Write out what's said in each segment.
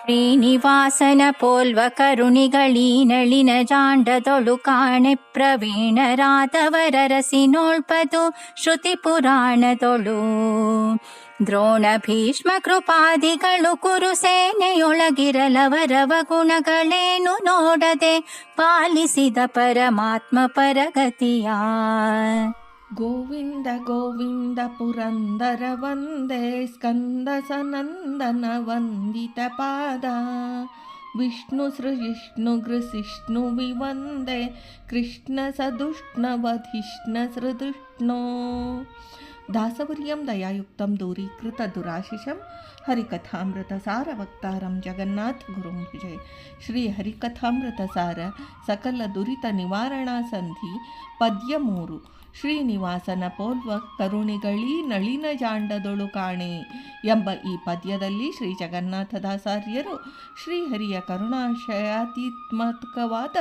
ಶ್ರೀನಿವಾಸನ ಪೋಲ್ವ ಕರುಣಿಗಳೀ ನಳಿನ ಜಾಂಡದೊಳು ಕಾಣೆ ಪ್ರವೀಣರಾದವರರಸಿನೋಳ್ಪದು ಶ್ರುತಿ ಪುರಾಣದೊಳು. ದ್ರೋಣ ಭೀಷ್ಮ ಕೃಪಾದಿಗಳು ಕುರು ಸೇನೆಯೊಳಗಿರಲವರವ ಗುಣಗಳೇನು ನೋಡದೆ ಪಾಲಿಸಿದ ಪರಮಾತ್ಮ ಪರಗತಿಯ. ಗೋವಿಂದ ಗೋವಿಂದ ಪುರಂದರ ವಂದೇ ಸ್ಕಂದ ಸನಂದನ ವಂದಿತ ಪಾದ. ವಿಷ್ಣು ಸೃಜಿಷ್ಣು ಗೃಸಿಷ್ಣು ವಿವಂದೇ ಕೃಷ್ಣ ಸದುಷ್ಣವಧಿಷ್ಣ ಸೃದುಷ್ಣೋ. ದಾಸವರ್ಯಂ ದಯಾಯುಕ್ತಂ ದೂರೀಕೃತ ದುರಾಶಿಷಂ ಹರಿಕಥಾಮೃತ ಸಾರ ವಕ್ತಾರಂ ಜಗನ್ನಾಥ ಗುರುಂ ಭಜೆ. ಶ್ರೀ ಹರಿಕಥಾಮೃತ ಸಾರ ಸಕಲ ದುರಿತ ನಿವಾರಣಾ ಸಂಧಿ ಪದ್ಯ 3. ಶ್ರೀನಿವಾಸನ ಪೋಲ್ವ ಕರುಣಿಗಳೀ ನಳಿನ ಜಾಂಡದೊಳು ಕಾಣೆ ಎಂಬ ಈ ಪದ್ಯದಲ್ಲಿ ಶ್ರೀ ಜಗನ್ನಾಥದಾಸಾರ್ಯರು ಶ್ರೀಹರಿಯ ಕರುಣಾಶಯಾತೀತ್ಮಕವಾದ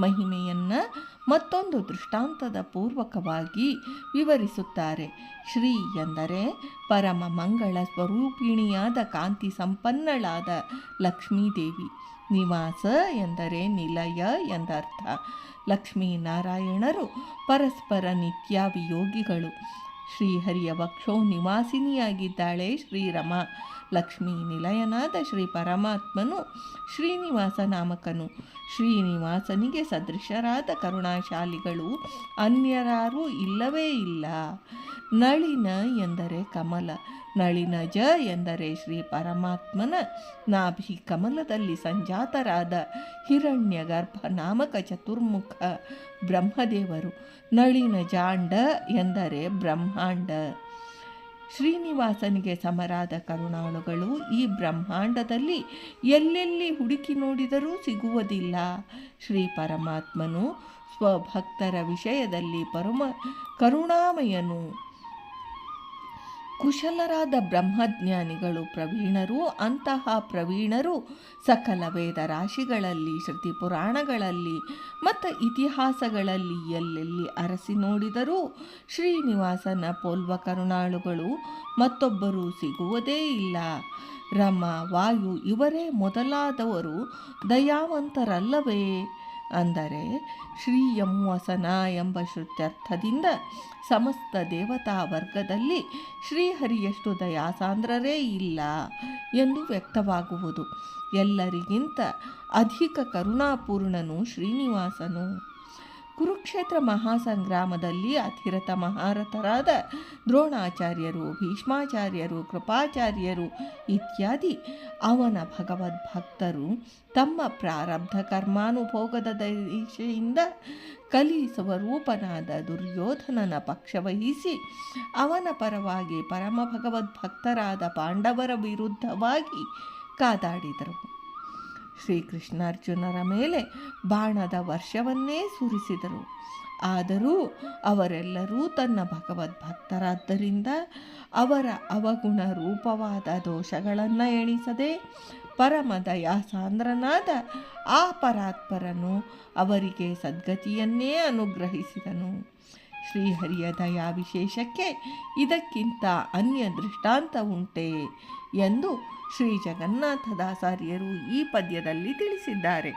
ಮಹಿಮೆಯನ್ನು ಮತ್ತೊಂದು ದೃಷ್ಟಾಂತದ ಪೂರ್ವಕವಾಗಿ ವಿವರಿಸುತ್ತಾರೆ. ಶ್ರೀ ಎಂದರೆ ಪರಮ ಮಂಗಳ ಸ್ವರೂಪಿಣಿಯಾದ ಕಾಂತಿ ಸಂಪನ್ನಳಾದ ಲಕ್ಷ್ಮೀದೇವಿ. ನಿವಾಸ ಎಂದರೆ ನಿಲಯ ಎಂದರ್ಥ. ಲಕ್ಷ್ಮೀನಾರಾಯಣರು ಪರಸ್ಪರ ನಿತ್ಯಾವಿಯೋಗಿಗಳು. ಶ್ರೀಹರಿಯ ವಕ್ಷೋ ನಿವಾಸಿನಿಯಾಗಿದ್ದಾಳೆ ಶ್ರೀರಮ. ಲಕ್ಷ್ಮೀ ನಿಲಯನಾದ ಶ್ರೀ ಪರಮಾತ್ಮನು ಶ್ರೀನಿವಾಸ ನಾಮಕನು. ಶ್ರೀನಿವಾಸನಿಗೆ ಸದೃಶರಾದ ಕರುಣಾಶಾಲಿಗಳು ಅನ್ಯರಾರೂ ಇಲ್ಲವೇ ಇಲ್ಲ. ನಳಿನ ಎಂದರೆ ಕಮಲ. ನಳಿನಜ ಎಂದರೆ ಶ್ರೀ ಪರಮಾತ್ಮನ ನಾಭಿ ಕಮಲದಲ್ಲಿ ಸಂಜಾತರಾದ ಹಿರಣ್ಯ ಗರ್ಭ ನಾಮಕ ಚತುರ್ಮುಖ ಬ್ರಹ್ಮದೇವರು. ನಳಿನ ಜಾಂಡ ಎಂದರೆ ಬ್ರಹ್ಮಾಂಡ. ಶ್ರೀನಿವಾಸನಿಗೆ ಸಮರಾದ ಕರುಣಾಳುಗಳು ಈ ಬ್ರಹ್ಮಾಂಡದಲ್ಲಿ ಎಲ್ಲೆಲ್ಲಿ ಹುಡುಕಿ ನೋಡಿದರೂ ಸಿಗುವುದಿಲ್ಲ. ಶ್ರೀ ಪರಮಾತ್ಮನು ಸ್ವಭಕ್ತರ ವಿಷಯದಲ್ಲಿ ಕರುಣಾಮಯನು. ಕುಶಲರಾದ ಬ್ರಹ್ಮಜ್ಞಾನಿಗಳು ಪ್ರವೀಣರು. ಅಂತಹ ಪ್ರವೀಣರು ಸಕಲ ವೇದ ರಾಶಿಗಳಲ್ಲಿ, ಶ್ರುತಿ ಪುರಾಣಗಳಲ್ಲಿ ಮತ್ತು ಇತಿಹಾಸಗಳಲ್ಲಿ ಎಲ್ಲೆಲ್ಲಿ ಅರಸಿ ನೋಡಿದರೂ ಶ್ರೀನಿವಾಸನ ಪೋಲ್ವ ಕರುಣಾಳುಗಳು ಮತ್ತೊಬ್ಬರು ಸಿಗುವುದೇ ಇಲ್ಲ. ರಮ, ವಾಯು ಇವರೇ ಮೊದಲಾದವರು ದಯಾವಂತರಲ್ಲವೇ? ಅಂದರೆ ಶ್ರೀಯಂವಸನ ಎಂಬ ಶ್ರುತ್ಯರ್ಥದಿಂದ ಸಮಸ್ತ ದೇವತಾ ವರ್ಗದಲ್ಲಿ ಶ್ರೀಹರಿಯಷ್ಟು ದಯಾಸಾಂದ್ರರೇ ಇಲ್ಲ ಎಂದು ವ್ಯಕ್ತವಾಗುವುದು. ಎಲ್ಲರಿಗಿಂತ ಅಧಿಕ ಕರುಣಾಪೂರ್ಣನು ಶ್ರೀನಿವಾಸನು. ಕುರುಕ್ಷೇತ್ರ ಮಹಾಸಂಗ್ರಾಮದಲ್ಲಿ ಅತಿರಥ ಮಹಾರಥರಾದ ದ್ರೋಣಾಚಾರ್ಯರು, ಭೀಷ್ಮಾಚಾರ್ಯರು, ಕೃಪಾಚಾರ್ಯರು ಇತ್ಯಾದಿ ಅವನ ಭಗವದ್ಭಕ್ತರು ತಮ್ಮ ಪ್ರಾರಬ್ಧ ಕರ್ಮಾನುಭೋಗದ ದೀಕ್ಷೆಯಿಂದ ಕಲಿ ಸ್ವರೂಪನಾದ ದುರ್ಯೋಧನನ ಪಕ್ಷವಹಿಸಿ ಅವನ ಪರವಾಗಿ ಪರಮ ಭಗವದ್ಭಕ್ತರಾದ ಪಾಂಡವರ ವಿರುದ್ಧವಾಗಿ ಕಾದಾಡಿದರು. ಶ್ರೀಕೃಷ್ಣಾರ್ಜುನರ ಮೇಲೆ ಬಾಣದ ವರ್ಷವನ್ನೇ ಸುರಿಸಿದರು. ಆದರೂ ಅವರೆಲ್ಲರೂ ತನ್ನ ಭಗವದ್ಭಕ್ತರಾದ್ದರಿಂದ ಅವರ ಅವಗುಣ ರೂಪವಾದ ದೋಷಗಳನ್ನು ಎಣಿಸದೆ ಪರಮ ದಯಾಸಾಂದ್ರನಾದ ಆ ಪರಾತ್ಪರನು ಅವರಿಗೆ ಸದ್ಗತಿಯನ್ನೇ ಅನುಗ್ರಹಿಸಿದನು. ಶ್ರೀಹರಿಯ ದಯಾ ವಿಶೇಷಕ್ಕೆ ಇದಕ್ಕಿಂತ ಅನ್ಯ ದೃಷ್ಟಾಂತ ಉಂಟೆ ಎಂದು ಶ್ರೀ ಜಗನ್ನಾಥದಾಸಾರ್ಯರು ಈ ಪದ್ಯದಲ್ಲಿ ತಿಳಿಸಿದ್ದಾರೆ.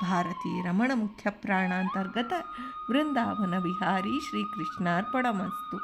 ಭಾರತೀ ರಮಣ ಮುಖ್ಯ ಪ್ರಾಣಾಂತರ್ಗತ ವೃಂದಾವನ ವಿಹಾರಿ ಶ್ರೀಕೃಷ್ಣಾರ್ಪಣಮಸ್ತು.